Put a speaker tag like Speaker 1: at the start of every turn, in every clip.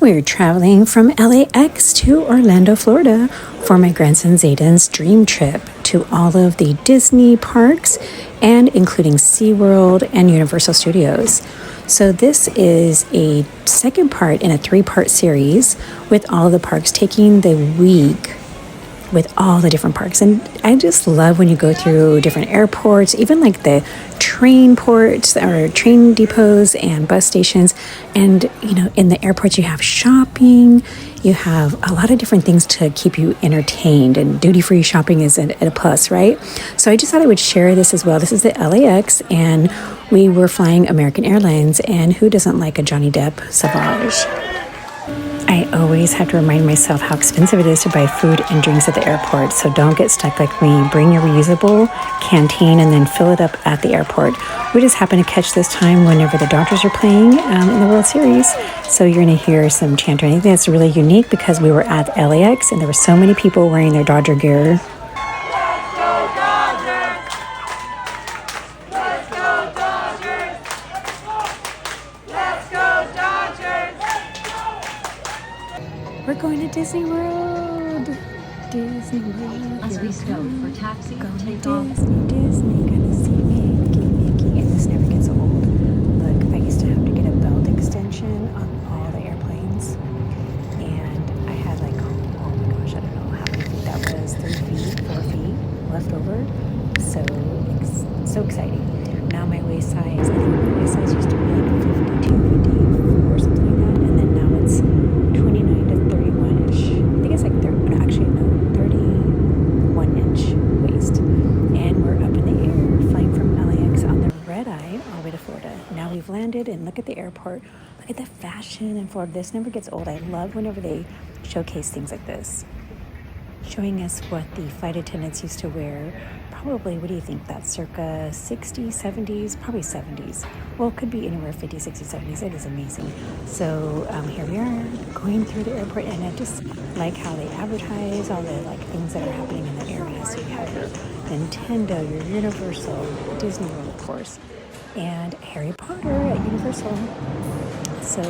Speaker 1: we're traveling from LAX to Orlando, Florida for my grandson Zayden's dream trip to all of the Disney parks and including SeaWorld and Universal Studios. So this is a second part in a three-part series with all of the parks taking the week with all the different parks. And I just love when you go through different airports, even like the train ports or train depots and bus stations. And, you know, in the airports, you have shopping, you have a lot of different things to keep you entertained, and duty-free shopping is a plus, right? So I just thought I would share this as well. This is the LAX, and we were flying American Airlines, and who doesn't like a Johnny Depp Savage? I always have to remind myself how expensive it is to buy food and drinks at the airport, so don't get stuck like me. Bring your reusable canteen and then fill it up at the airport. We just happened to catch this time whenever the Dodgers are playing in the World Series, so you're going to hear some chant or anything that's really unique because we were at LAX and there were so many people wearing their Dodger gear. We're going to Disney World. Disney World.
Speaker 2: As we stop for taxi, take
Speaker 1: Disney,
Speaker 2: off.
Speaker 1: Disney, gonna see Mickey, and this never gets old. Look, I used to have to get a belt extension on all the airplanes, and I had like, oh my gosh, I don't know how many feet that was, 3 feet, 4 feet left over. So exciting. Now my waist size, I think my waist size used to be like 52, 54 or something like that, and then now it's 29 to 31-ish. I think it's like 31-inch waist. And we're up in the air, flying from LAX on the red eye all the way to Florida. Now we've landed, and look at the airport. Look at the fashion in Florida. This never gets old. I love whenever they showcase things like this, showing us what the flight attendants used to wear. Probably, what do you think? That's circa 60s, 70s, probably 70s. Well, it could be anywhere 50s, 60s, 70s. It is amazing. So here we are going through the airport, and I just like how they advertise all the like things that are happening in the area. So you have your Nintendo, your Universal, Disney World, of course, and Harry Potter at Universal. So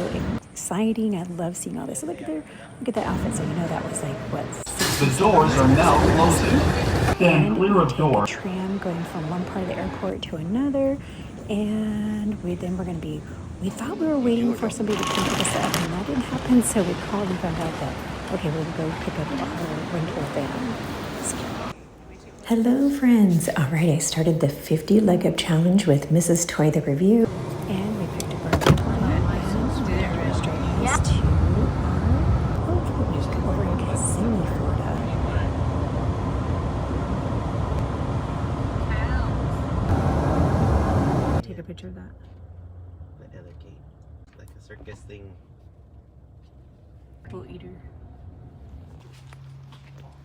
Speaker 1: exciting. I love seeing all this. So look at that outfit. So you know that was like what?
Speaker 3: The doors are now closing.
Speaker 1: And we take a tram going from one part of the airport to another, and we're going to be, we thought we were waiting for somebody to come pick us up, and that didn't happen, so we called and found out that, okay, we'll go pick up our rental van. So, hello friends. All right, I started the 50 leg up challenge with Mrs. Toy the Review, and we picked up our rental van, and they're straight us to our hotel, just over in Kissimmee, Florida. Take a picture of that.
Speaker 4: The alligator, like a circus thing.
Speaker 1: Apple eater.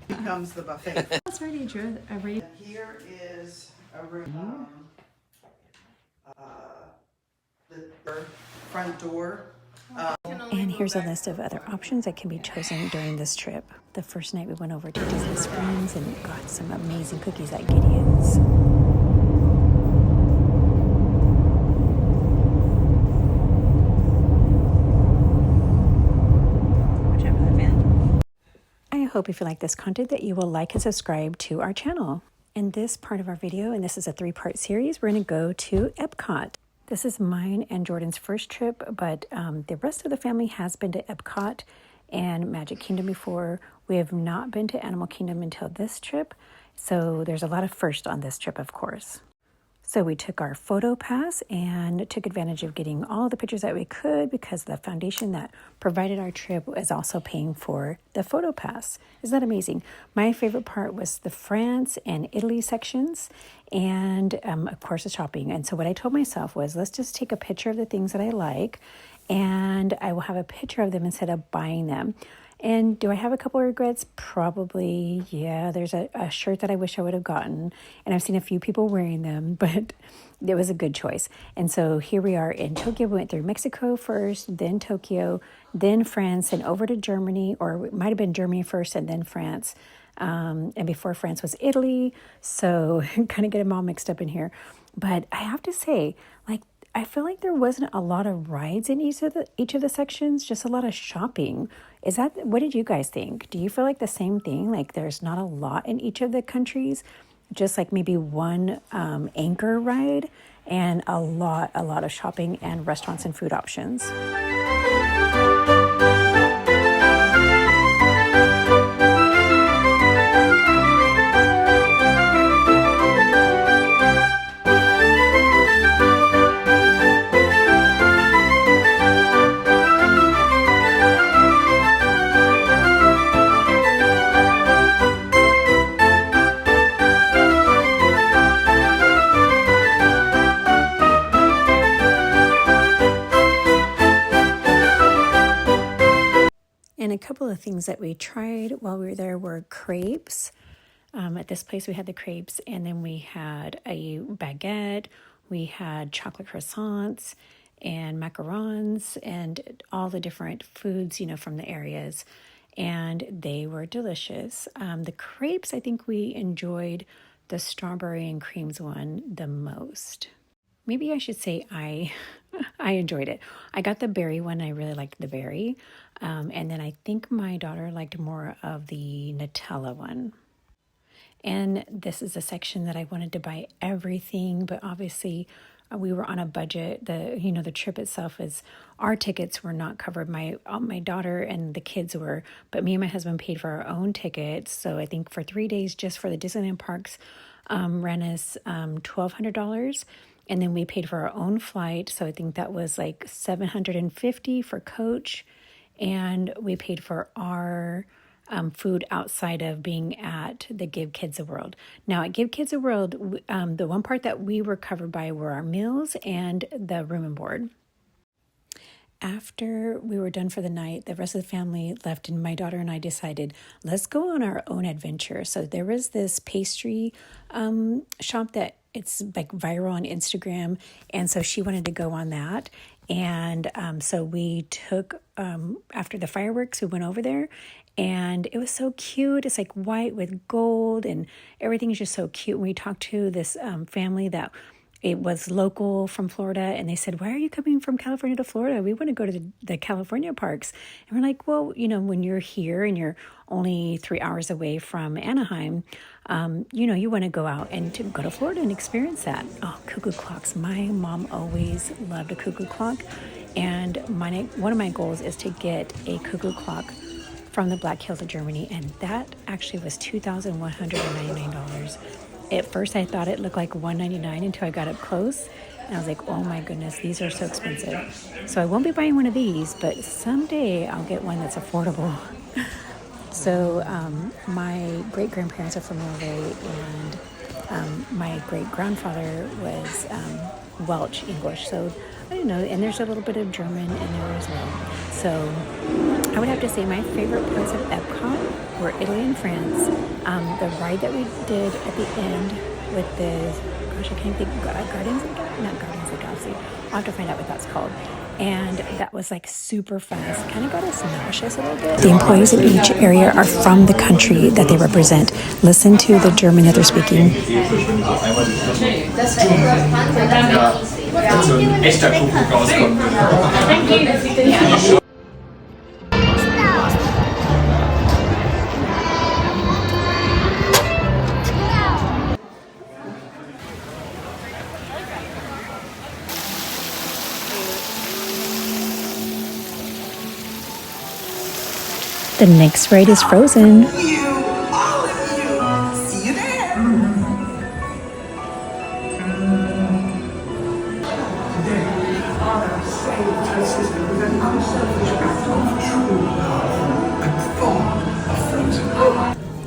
Speaker 5: Here comes the buffet.
Speaker 1: That's ready, Drew. Ready.
Speaker 5: Here is a room. The front door.
Speaker 1: And here's a list of other options that can be chosen during this trip. The first night we went over to Disney Springs and got some amazing cookies at Gideon's. I hope if you like this content that you will like and subscribe to our channel. In this part of our video, and this is a three-part series, we're going to go to Epcot. This is mine and Jordan's first trip, but the rest of the family has been to Epcot and Magic Kingdom before. We have not been to Animal Kingdom until this trip, so there's a lot of firsts on this trip, of course. So we took our photo pass and took advantage of getting all the pictures that we could because the foundation that provided our trip was also paying for the photo pass. Isn't that amazing? My favorite part was the France and Italy sections and, of course, the shopping. And so what I told myself was, let's just take a picture of the things that I like, and I will have a picture of them instead of buying them. And do I have a couple of regrets? Probably, yeah. There's a shirt that I wish I would have gotten, and I've seen a few people wearing them, but it was a good choice. And so here we are in Tokyo. We went through Mexico first, then Tokyo, then France, and over to Germany, or it might have been Germany first and then France. And before France was Italy, so kind of get them all mixed up in here. But I have to say, like, I feel like there wasn't a lot of rides in each of the sections, just a lot of shopping. Is that what did you guys think? Do you feel like the same thing? Like there's not a lot in each of the countries, just like maybe one anchor ride and a lot of shopping and restaurants and food options. And a couple of things that we tried while we were there were crepes. At this place, we had the crepes, and then we had a baguette. We had chocolate croissants and macarons and all the different foods, from the areas. And they were delicious. The crepes, I think we enjoyed the strawberry and creams one the most. Maybe I should say I enjoyed it. I got the berry one. I really liked the berry. And then I think my daughter liked more of the Nutella one. And this is a section that I wanted to buy everything, but obviously we were on a budget. The trip itself our tickets were not covered. My daughter and the kids were, but me and my husband paid for our own tickets. So I think for 3 days, just for the Disneyland parks, ran us $1,200. And then we paid for our own flight. So I think that was like $750 for coach. And we paid for our food outside of being at the Give Kids a World. Now at Give Kids a World, the one part that we were covered by were our meals and the room and board. After we were done for the night, the rest of the family left, and my daughter and I decided, let's go on our own adventure. So there was this pastry shop that it's like viral on Instagram, and so she wanted to go on that. And so we took, after the fireworks, we went over there, and it was so cute. It's like white with gold, and everything is just so cute. And we talked to this family that it was local from Florida, and they said, why are you coming from California to Florida? We want to go to the California parks. And we're like, well, when you're here and you're only 3 hours away from Anaheim, you want to go out and to go to Florida and experience that. Oh, cuckoo clocks. My mom always loved a cuckoo clock. And one of my goals is to get a cuckoo clock from the Black Hills of Germany. And that actually was $2,199. At first, I thought it looked like $199 until I got up close. And I was like, oh my goodness, these are so expensive. So I won't be buying one of these, but someday I'll get one that's affordable. So my great-grandparents are from Norway, and my great-grandfather was Welsh English. So I don't know, and there's a little bit of German in there as well. So I would have to say my favorite parts of Epcot were Italy and France. The ride that we did at the end with I can't think, Guardians of the Galaxy? Not Guardians of the Galaxy. I'll have to find out what that's called. And that was like super fast. Kind of got us nauseous a little bit. The employees in each area are from the country that they represent. Listen to the German that they're speaking. Thank you. The next ride is Frozen.
Speaker 5: You, all of you. See you there.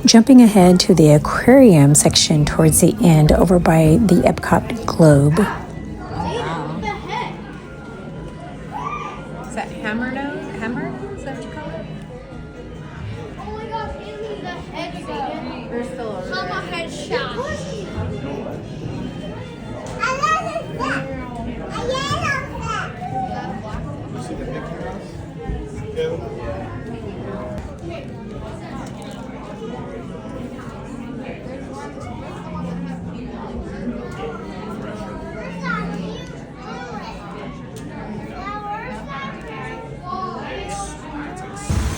Speaker 1: Jumping ahead to the aquarium section towards the end over by the Epcot globe.
Speaker 6: Is that hammer nose? Hammer? Is that what you call it?
Speaker 7: Oh my gosh, give me the headshot.
Speaker 6: We're still over
Speaker 7: I'm a
Speaker 6: there.
Speaker 7: headshot. I love it. I love it.
Speaker 8: You see the Mickey Mouse? Yeah.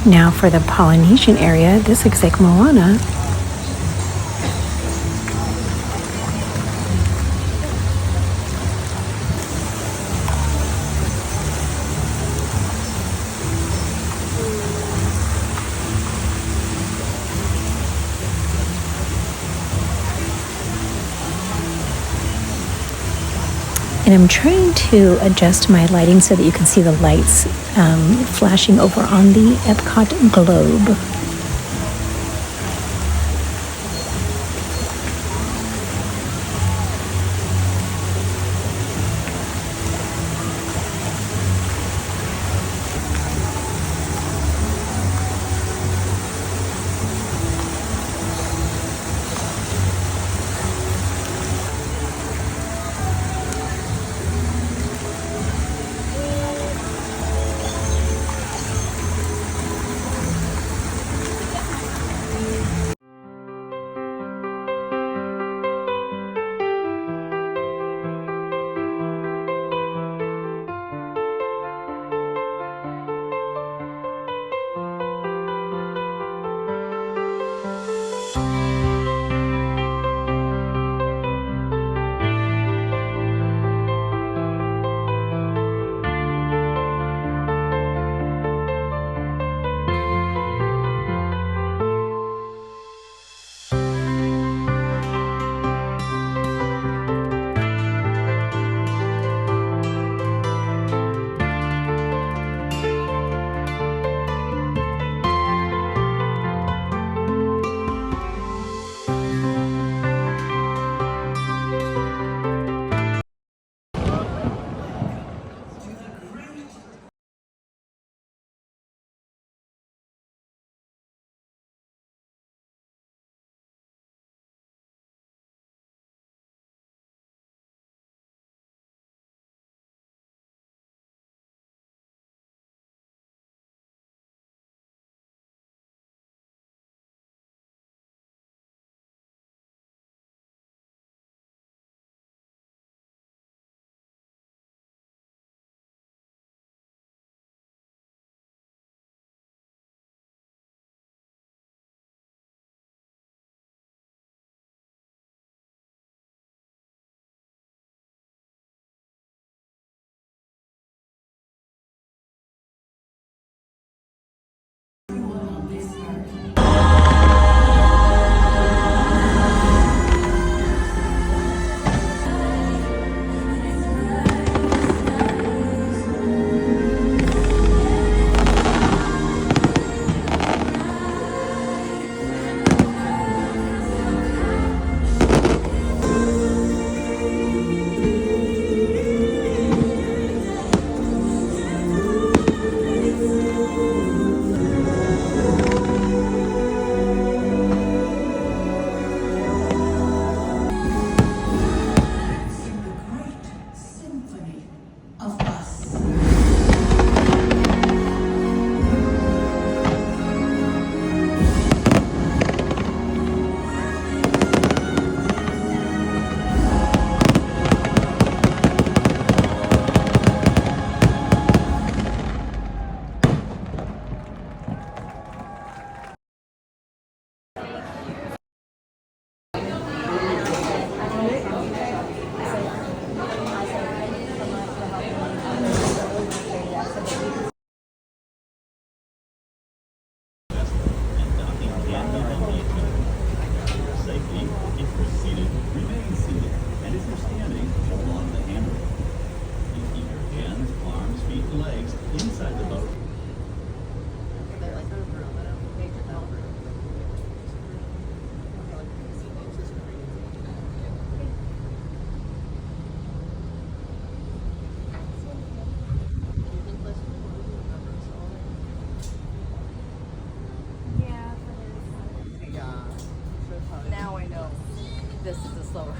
Speaker 1: Now for the Polynesian area, this looks like Moana. And I'm trying to adjust my lighting so that you can see the lights flashing over on the Epcot globe.
Speaker 6: Now I know this is a slower.